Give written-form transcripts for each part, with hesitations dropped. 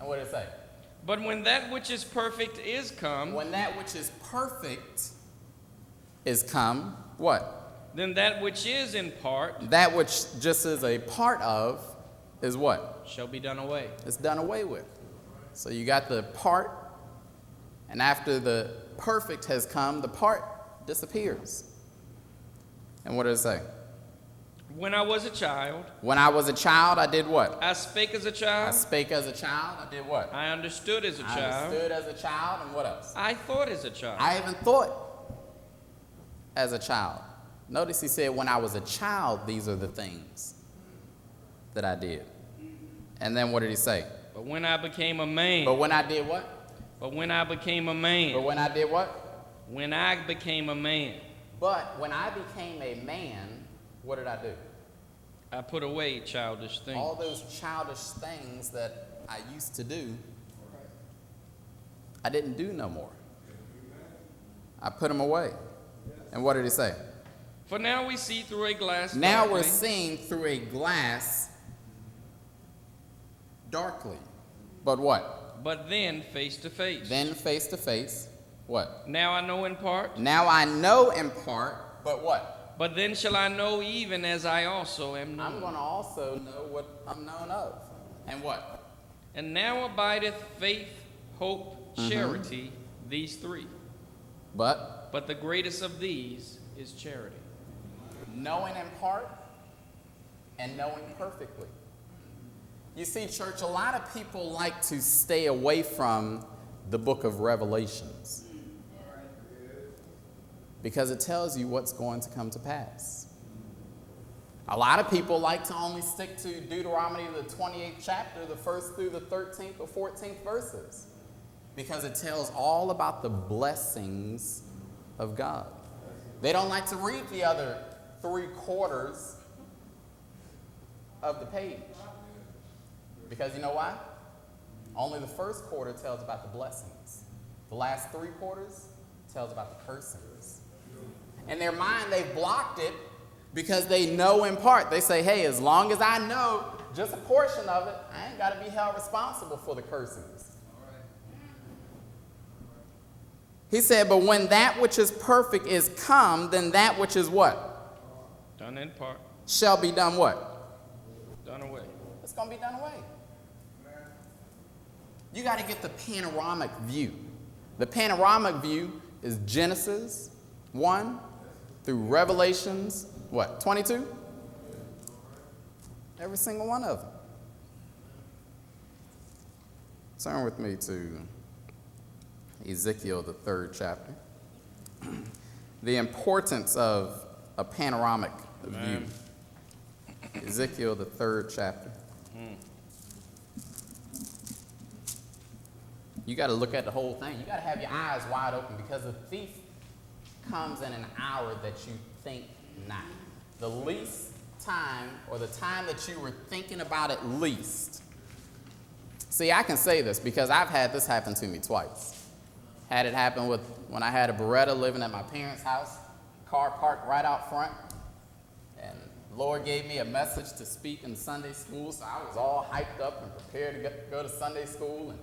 And what did it say? But when that which is perfect is come, When that which is perfect is come, what? then that which is in part That which just is a part of is what? shall be done away. It's done away with. So you got the part, and after the perfect has come, the part disappears. And what does it say? When I was a child, When I was a child, I did what? I spake as a I child, spake as a child. I did what? I understood as a I child, understood as a child, and what else? I thought as a child. I even thought as a child. Notice he said, when I was a child, these are the things that I did. And then what did he say? But when I became a man, But when I did what? but when I became a man, But when I did what? when I became a man, But when I became a man, what did I do? I put away childish things. All those childish things that I used to do, I didn't do no more. I put them away. And what did he say? For now we see through a glass Now we're darkly, seeing through a glass darkly. But what? but then face to face. Then face to face. What? Now I know in part, Now I know in part, but what? but then shall I know even as I also am known. I'm going to also know what I'm known of. And what? And now abideth faith, hope, charity, these three. But But the greatest of these is charity. knowing in part and knowing perfectly. You see, church, a lot of people like to stay away from the book of Revelations because it tells you what's going to come to pass. A lot of people like to only stick to Deuteronomy, the 28th chapter, the 1st through the 13th or 14th verses, because it tells all about the blessings of God. They don't like to read the other 3/4 of the page. Because you know why? Only the first quarter tells about the blessings. The last 3/4 tells about the cursings. In their mind, they've blocked it because they know in part. They say, hey, as long as I know just a portion of it, I ain't got to be held responsible for the cursings. He said, but when that which is perfect is come, then that which is what? Done in part, Shall be done what? done away. It's going to be done away. You got to get the panoramic view. The panoramic view is Genesis 1 through Revelations, what, 22? Every single one of them. Turn with me to Ezekiel, the 3rd chapter. The importance of a panoramic view. Ezekiel, the 3rd chapter. You got to look at the whole thing. You got to have your eyes wide open because the thief comes in an hour that you think not. The least time, or the time that you were thinking about it least. See, I can say this because I've had this happen to me twice. Had it happen with when I had a Beretta living at my parents' house, car parked right out front, and the Lord gave me a message to speak in Sunday school, so I was all hyped up and prepared to go to Sunday school, and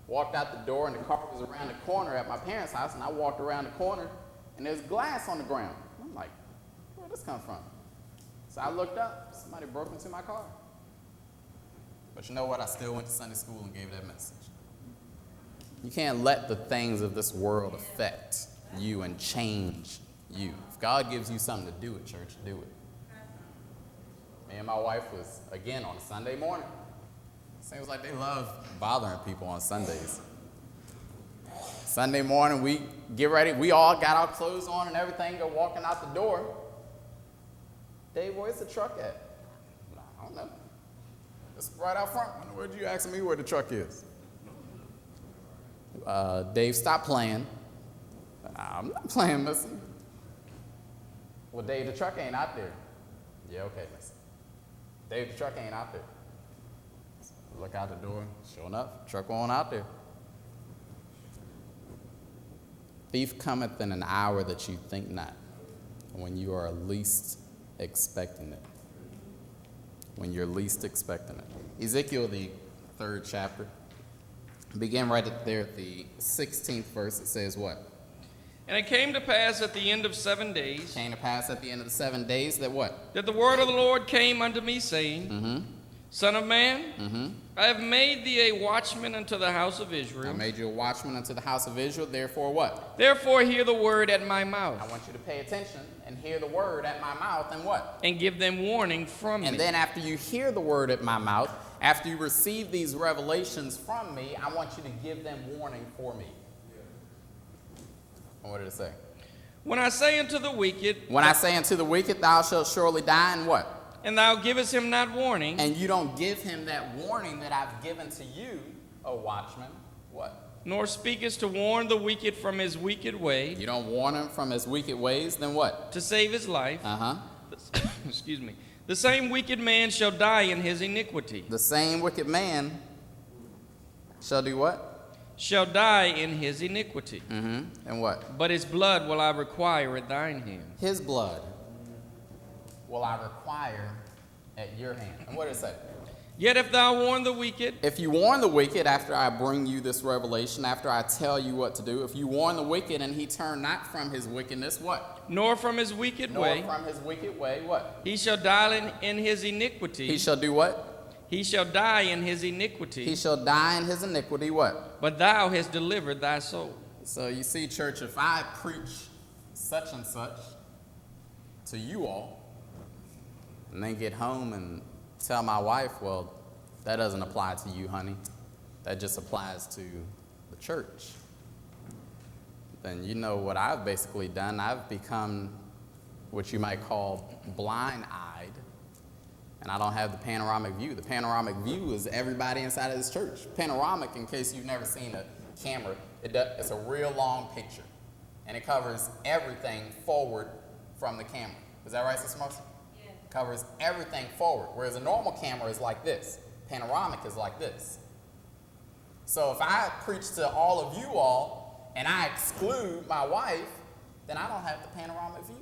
walked out the door, and the car was around the corner at my parents' house, and I walked around the corner, and there's glass on the ground. I'm like, where'd this come from? So I looked up. Somebody broke into my car. But you know what? I still went to Sunday school and gave that message. You can't let the things of this world affect you and change you. If God gives you something to do at church, do it. Me and my wife was, again, on a Sunday morning. Seems like they love bothering people on Sundays. Sunday morning, we get ready. We all got our clothes on and everything, go walking out the door. Dave, where's the truck at? I don't know. It's right out front. Where'd you asking me where the truck is? Dave, stop playing. I'm not playing, missy. Well, Dave, the truck ain't out there. Yeah, okay, missy. Dave, the truck ain't out there. Look out the door. Sure enough, truck on out there. Thief cometh in an hour that you think not, when you are least expecting it. When you're least expecting it. Ezekiel, the 3rd chapter. Begin right there at the 16th verse. It says what? And it came to pass at the end of 7 days Came to pass at the end of the 7 days that what? that the word of the Lord came unto me, saying, Mm-hmm. Son of man, Mm-hmm. I have made thee a watchman unto the house of I Israel. made you a watchman unto the house of Israel. Therefore what? Therefore hear the word at my mouth, I want you to pay attention and hear the word at my mouth and what? and give them warning from And me. then after you hear the word at my mouth, after you receive these revelations from me, I want you to give them warning for me. And what did it say? When I say unto the wicked, When I say unto the wicked, thou shalt surely die, and what? and thou givest him not warning, And you don't give him that warning that I've given to you, O watchman, what? nor speakest to warn the wicked from his wicked way, You don't warn him from his wicked ways, then what? to save his life, Uh-huh. excuse me, the same wicked man shall die in his iniquity, The same wicked man shall do what? shall die in his iniquity. Mm-hmm. And what? But his blood will I require at thine hand. His blood will I require at your hand. And what did it say? Yet if thou warn the wicked, If you warn the wicked after I bring you this revelation, after I tell you what to do, if you warn the wicked and he turn not from his wickedness, what? nor from his wicked Nor way, from his wicked way, what? he shall die in his iniquity. He shall do what? He shall die in his iniquity. He shall die in his iniquity, what? But thou hast delivered thy soul. So you see, church, if I preach such and such to you all, and then get home and tell my wife, well, that doesn't apply to you, honey. That just applies to the church. Then you know what I've basically done. I've become what you might call blind-eyed, and I don't have the panoramic view. The panoramic view is everybody inside of this church. Panoramic, in case you've never seen a camera, it's a real long picture, and it covers everything forward from the camera. Is that right, Sister Marcy? Covers everything forward, whereas a normal camera is like this. Panoramic is like this. So if I preach to all of you all and I exclude my wife, then I don't have the panoramic view.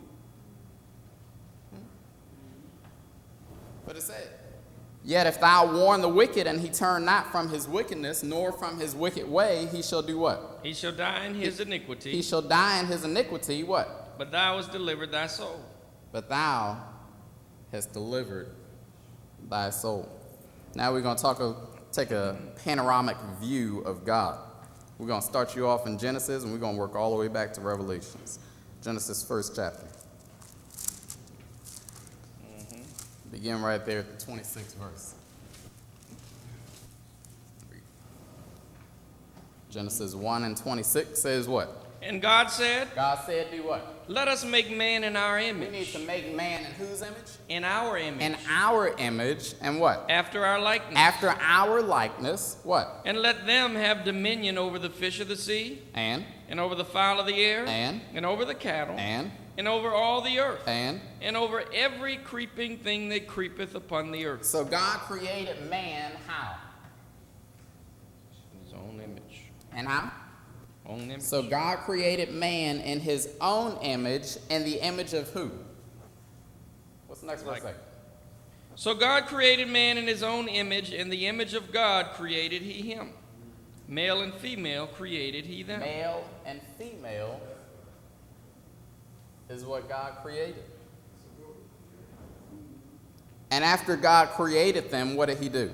But it said, yet if thou warn the wicked and he turn not from his wickedness, nor from his wicked way, he shall do what? He shall die in his iniquity. He shall die in his iniquity, what? But thou hast delivered thy soul. But thou hast delivered thy soul. Now we're going to take a panoramic view of God. We're going to start you off in Genesis, and we're going to work all the way back to Revelations. Genesis 1st chapter. Begin right there at the 26th verse. Genesis 1 and 26 says what? And God said, God said, do what? let us make man in our We image. need to make man in whose image? In our image. In our image, and what? After our likeness. After our likeness, what? And let them have dominion over the fish of the sea, And over the fowl of the air, And? over the cattle, and over all the earth, and over every creeping thing that creepeth upon the earth. so God created man how? His own image. And how? Own image. So God created man in his own image, in the image of who? What's the next verse say? So God created man in his own image, in the image of God created he him. Male and female created he them. Male and female is what God created. And after God created them, what did he do?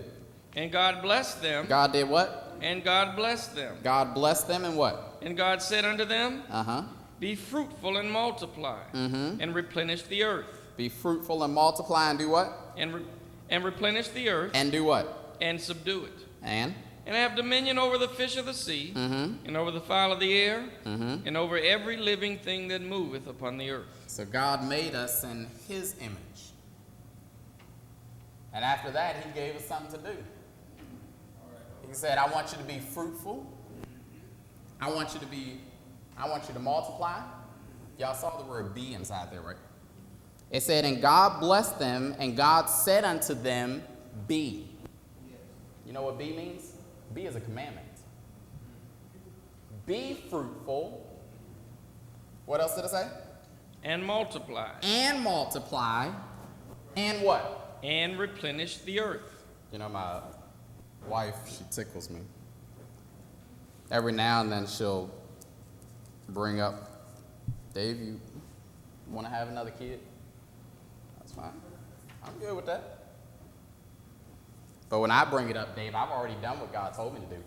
And God blessed them. God did what? And God blessed them. God blessed them and what? And God said unto them, Uh-huh. be fruitful and multiply, and replenish the earth. Be fruitful and multiply and do what? And replenish the earth, And do what? and subdue it. And have dominion over the fish of the sea, and over the fowl of the air, and over every living thing that moveth upon the earth. So God made us in his image. And after that, he gave us something to do. He said, I want you to be fruitful. I want you to multiply. Y'all saw the word be inside there, right? It said, and God blessed them, and God said unto them, be. You know what be means? Be is a commandment. Be fruitful. What else did it say? And multiply. And multiply. And what? And replenish the earth. You know, my wife, she tickles me. every now and then she'll bring up, Dave, you want to have another kid? That's fine. I'm good with that. But when I bring it up, Dave, I've already done what God told me to do.